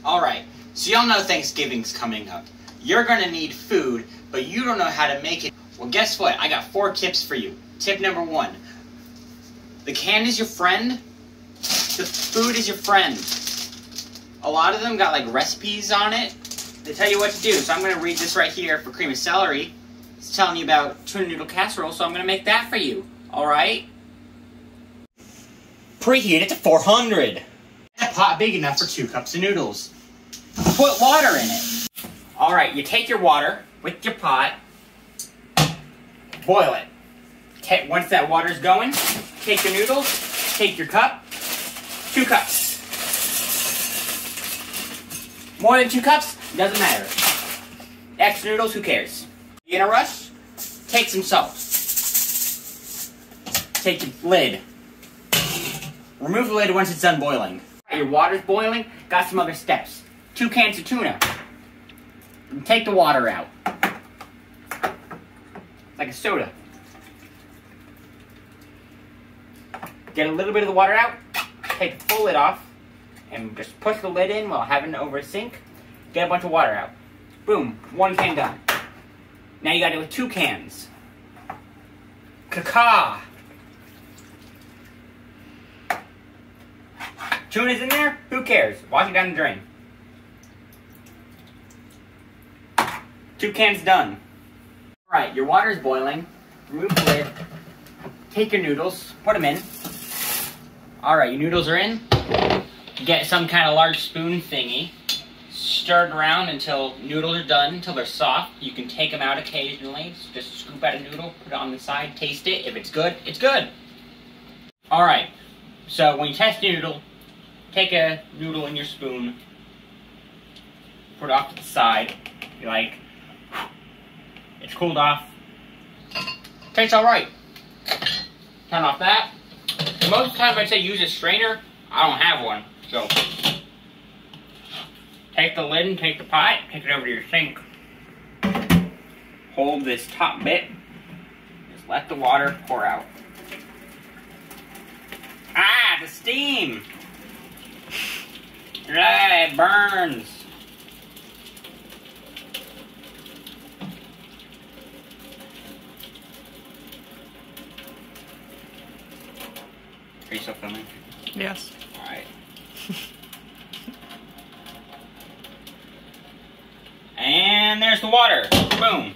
Alright, so y'all know Thanksgiving's coming up. You're gonna need food, but you don't know how to make it. Well, guess what? I got 4 tips for you. Tip number 1. The can is your friend. The food is your friend. A lot of them got like recipes on it. They tell you what to do. So I'm gonna read this right here for cream of celery. It's telling you about tuna noodle casserole, so I'm gonna make that for you. Alright? Preheat it to 400. A pot big enough for 2 cups of noodles. Put water in it. Alright, you take your water with your pot, boil it. Once that water's going, take your noodles, take your cup, 2 cups. More than 2 cups, doesn't matter. Extra noodles, who cares? You in a rush? Take some salt. Take your lid. Remove the lid once it's done boiling. Your water's boiling, got some other steps. 2 cans of tuna. Take the water out. Like a soda. Get a little bit of the water out, take the full lid off, and just push the lid in while having it over a sink. Get a bunch of water out. Boom, 1 can done. Now you gotta do 2 cans. Caca. Tuna's in there? Who cares? Wash it down the drain. 2 cans done. Alright, your water's boiling. Remove the lid. Take your noodles, put them in. Alright, your noodles are in. Get some kind of large spoon thingy. Stir it around until noodles are done, until they're soft. You can take them out occasionally. Just scoop out a noodle, put it on the side, taste it. If it's good, it's good. Alright, so when you test your noodle, take a noodle in your spoon, put it off to the side. Be like, it's cooled off. Tastes alright. Turn off that. Most of the time I'd say use a strainer. I don't have one, so take the lid and take the pot, take it over to your sink. Hold this top bit. Just let the water pour out. Ah, the steam! Ah, it burns. Are you still filming? Yes. Alright. And there's the water. Boom.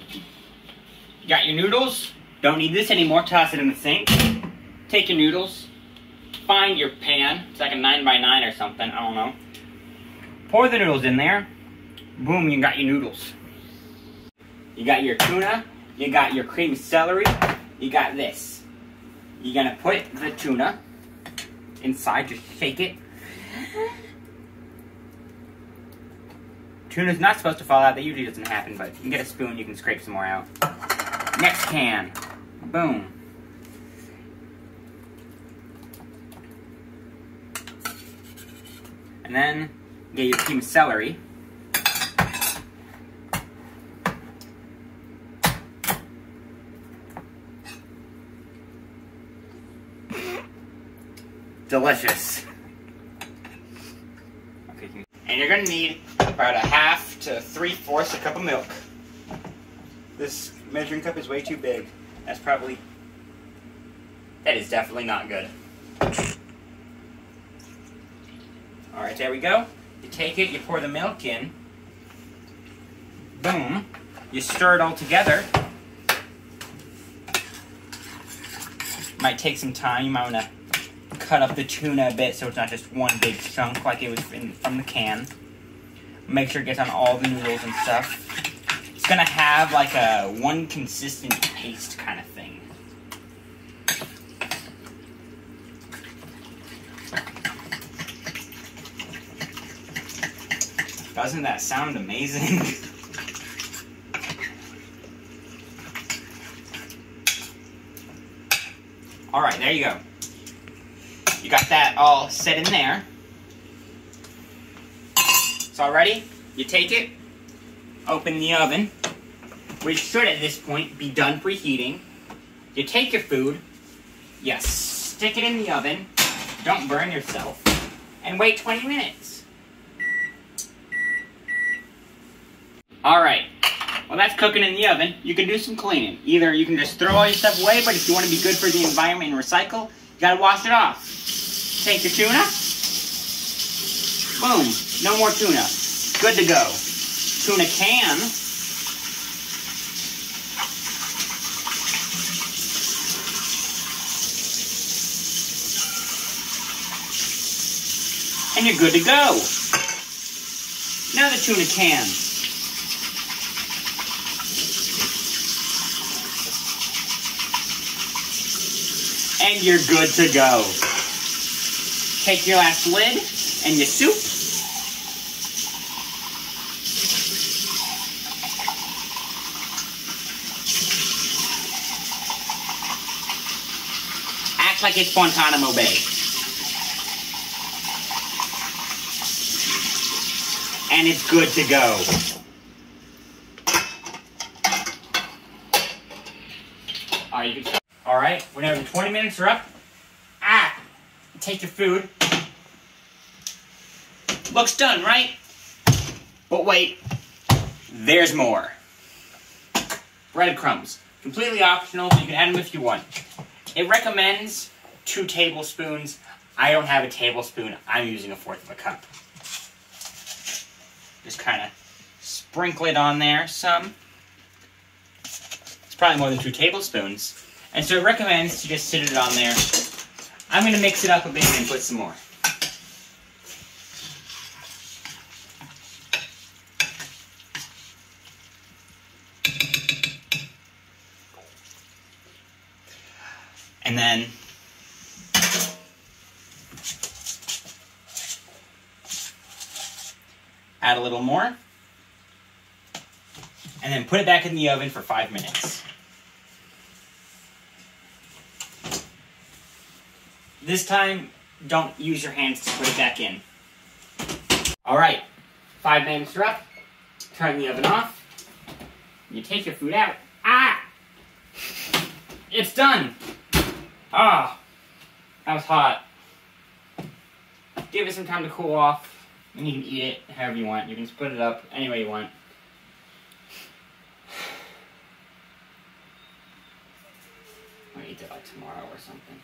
You got your noodles. Don't need this anymore. Toss it in the sink. Take your noodles. Find your pan. It's like a 9x9 or something. I don't know. Pour the noodles in there. Boom, you got your noodles. You got your tuna. You got your cream of celery. You got this. You're gonna put the tuna inside, just shake it. Tuna's not supposed to fall out. That usually doesn't happen, but you can get a spoon, you can scrape some more out. Next can. Boom. And then get your cream of celery. Delicious. Okay, and you're gonna need about a 1/2 to 3/4 a cup of milk. This measuring cup is way too big. That is definitely not good. Alright, there we go. You take it, you pour the milk in. Boom. You stir it all together. Might take some time. You might want to cut up the tuna a bit so it's not just one big chunk like it was from the can. Make sure it gets on all the noodles and stuff. It's gonna have like a one consistent paste kind of thing. Doesn't that sound amazing? Alright, there you go. You got that all set in there. It's all ready. You take it, open the oven, which should at this point be done preheating. You take your food, you stick it in the oven, don't burn yourself, and wait 20 minutes. Alright, well that's cooking in the oven. You can do some cleaning. Either you can just throw all your stuff away, but if you want to be good for the environment and recycle, you gotta wash it off. Take your tuna. Boom, no more tuna. Good to go. Tuna can. And you're good to go. Now the tuna can. And you're good to go. Take your last lid and your soup. Act like it's Guantanamo Bay. And it's good to go. Alright, you can start. Alright, whenever the 20 minutes are up, take your food. Looks done, right? But wait, there's more. Breadcrumbs. Completely optional, you can add them if you want. It recommends 2 tablespoons. I don't have a tablespoon, I'm using 1/4 cup. Just kind of sprinkle it on there some. It's probably more than 2 tablespoons. And so it recommends to just sit it on there. I'm going to mix it up a bit and put some more. And then add a little more. And then put it back in the oven for 5 minutes. This time, don't use your hands to put it back in. Alright, 5 minutes are up. Turn the oven off. You take your food out. It's done! That was hot. Give it some time to cool off. And you can eat it however you want. You can split it up any way you want. I'll eat it like tomorrow or something.